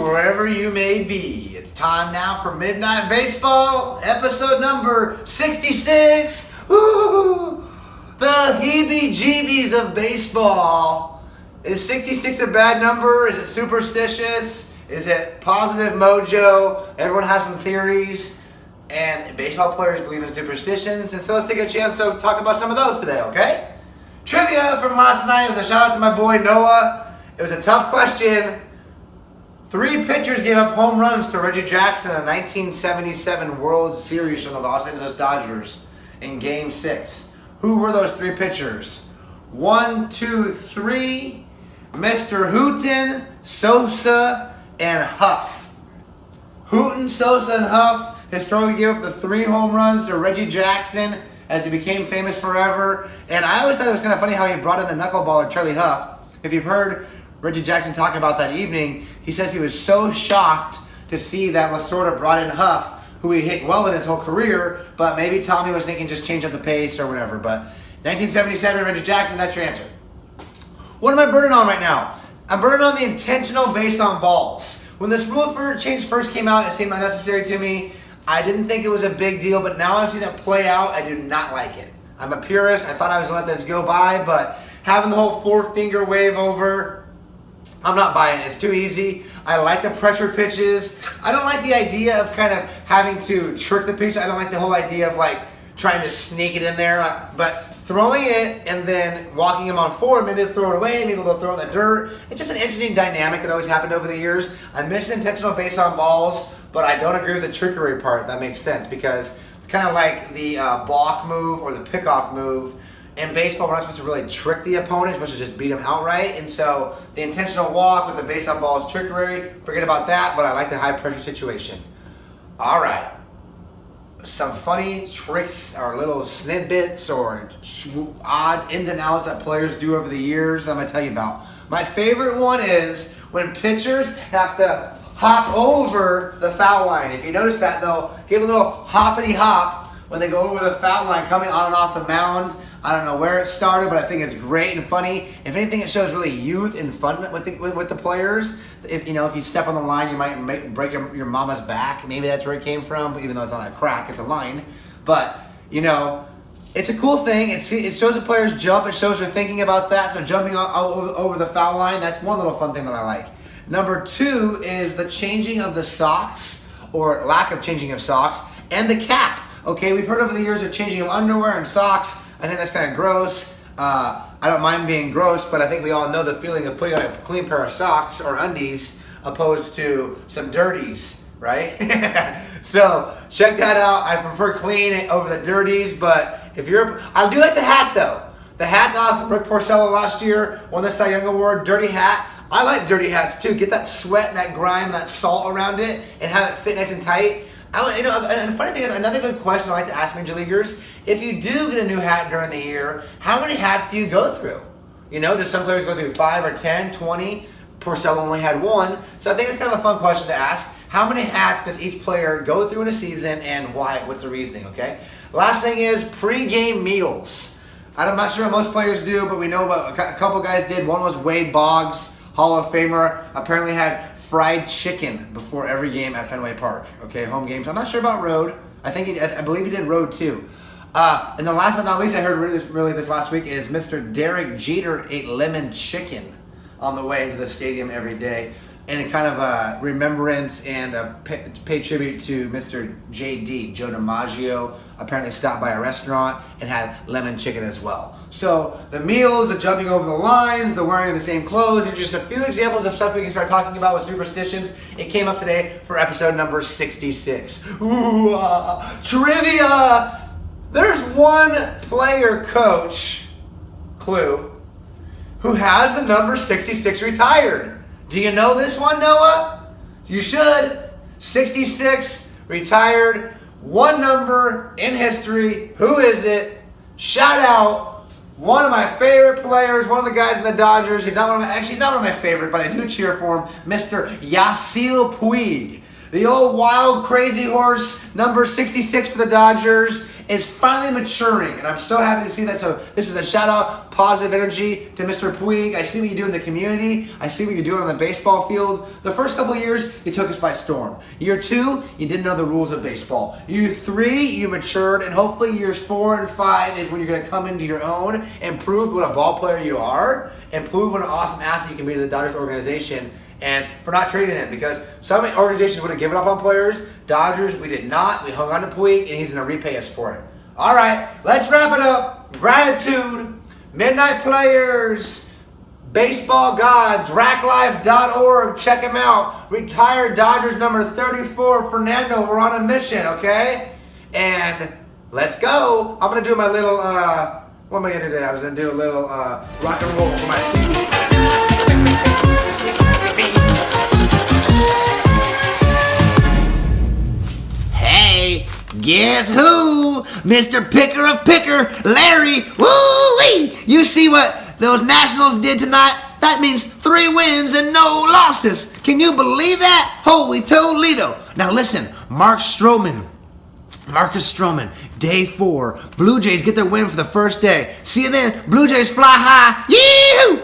wherever you may be. It's time now for Midnight Baseball, episode number 66. Woo! The Heeby-Jeebies of baseball. Is 66 a bad number? Is it superstitious? Is it positive mojo? Everyone has some theories, and baseball players believe in superstitions, and so let's take a chance to talk about some of those today, okay? Trivia from last night was a shout out to my boy Noah. It was a tough question. 3 pitchers gave up home runs to Reggie Jackson in a 1977 World Series from the Los Angeles Dodgers in Game 6. Who were those 3 pitchers? 1, 2, 3, Mr. Hooten, Sosa, and Huff. Hooten, Sosa, and Huff historically gave up the 3 home runs to Reggie Jackson as he became famous forever. And I always thought it was kind of funny how he brought in the knuckleballer Charlie Huff. If you've heard Reggie Jackson talking about that evening, he says he was so shocked to see that Lasorda brought in Huff, who he hit well in his whole career, but maybe Tommy was thinking just change up the pace or whatever. But 1977, Reggie Jackson, that's your answer. What am I burning on right now? I'm burning on the intentional base on balls. When this rule for change first came out, it seemed unnecessary to me. I didn't think it was a big deal, but now I've seen it play out. I do not like it. I'm a purist. I thought I was going to let this go by, but having the whole 4-finger wave over, I'm not buying it. It's too easy. I like the pressure pitches. I don't like the idea of kind of having to trick the pitcher. I don't like the whole idea of like trying to sneak it in there. But throwing it and then walking him on forward, maybe they'll throw it away, maybe they'll throw it in the dirt. It's just an interesting dynamic that always happened over the years. I miss intentional base on balls, but I don't agree with the trickery part, if that makes sense, because it's kind of like the balk move or the pickoff move. In baseball, we're not supposed to really trick the opponent. We're supposed to just beat them outright. And so the intentional walk with the base on ball is trickery. Forget about that, but I like the high pressure situation. All right. Some funny tricks or little snippets or odd ins and outs that players do over the years I'm going to tell you about. My favorite one is when pitchers have to hop over the foul line. If you notice that, they'll give a little hoppity hop when they go over the foul line coming on and off the mound. I don't know where it started, but I think it's great and funny. If anything, it shows really youth and fun with the players. If you step on the line, you might break your mama's back. Maybe that's where it came from, even though it's not a crack, it's a line. But, it's a cool thing. It shows the players jump. It shows they're thinking about that. So jumping over the foul line, that's one little fun thing that I like. Number 2 is the changing of the socks, or lack of changing of socks, and the cap. Okay, we've heard over the years of changing of underwear and socks. I think that's kind of gross. I don't mind being gross, but I think we all know the feeling of putting on a clean pair of socks or undies opposed to some dirties, right? So check that out. I prefer clean over the dirties, but I do like the hat though. The hat's awesome. Rick Porcello last year won the Cy Young Award. Dirty hat. I like dirty hats too. Get that sweat, that grime, that salt around it, and have it fit nice and tight. And the funny thing is, another good question I like to ask Major Leaguers, if you do get a new hat during the year, how many hats do you go through? Do some players go through 5 or 10, 20? Porcello only had 1. So I think it's kind of a fun question to ask. How many hats does each player go through in a season, and why? What's the reasoning, okay? Last thing is pre-game meals. I'm not sure what most players do, but we know about a couple guys did. One was Wade Boggs, Hall of Famer, apparently had fried chicken before every game at Fenway Park. Okay, home games. I'm not sure about road. I believe he did road too. And the last but not least I heard really this last week is Mr. Derek Jeter ate lemon chicken on the way to the stadium every day. And a kind of a remembrance and a pay tribute to Mr. J.D., Joe DiMaggio, apparently stopped by a restaurant and had lemon chicken as well. So the meals, the jumping over the lines, the wearing of the same clothes, are just a few examples of stuff we can start talking about with superstitions. It came up today for episode number 66. Ooh, trivia! There's one player coach, clue, who has the number 66 retired. Do you know this one, Noah? You should. 66, retired, one number in history. Who is it? Shout out. One of my favorite players, one of the guys in the Dodgers. He's not one of my favorite, but I do cheer for him, Mr. Yasiel Puig. The old wild crazy horse, number 66 for the Dodgers, is finally maturing, and I'm so happy to see that. So this is a shout out, positive energy to Mr. Puig. I see what you do in the community. I see what you're doing on the baseball field. The first couple of years, you took us by storm. Year 2, you didn't know the rules of baseball. Year 3, you matured, and hopefully years 4 and 5 is when you're going to come into your own and prove what a ball player you are, and prove what an awesome asset you can be to the Dodgers organization. And for not trading them, because some organizations would have given up on players. Dodgers, we did not. We hung on to Puig, and he's going to repay us for it. All right, let's wrap it up. Gratitude, Midnight Players, Baseball Gods, Raklife.org. Check him out. Retired Dodgers number 34, Fernando. We're on a mission, okay? And let's go. I'm going to do my little, what am I going to do today? I was going to do a little rock and roll for my CD. Hey, guess who? Mr. Picker of Picker, Larry. Woo-wee! You see what those Nationals did tonight? That means 3 wins and no losses. Can you believe that? Holy Toledo. Now listen, Marcus Stroman, day 4. Blue Jays get their win for the first day. See you then. Blue Jays fly high. Yee-hoo!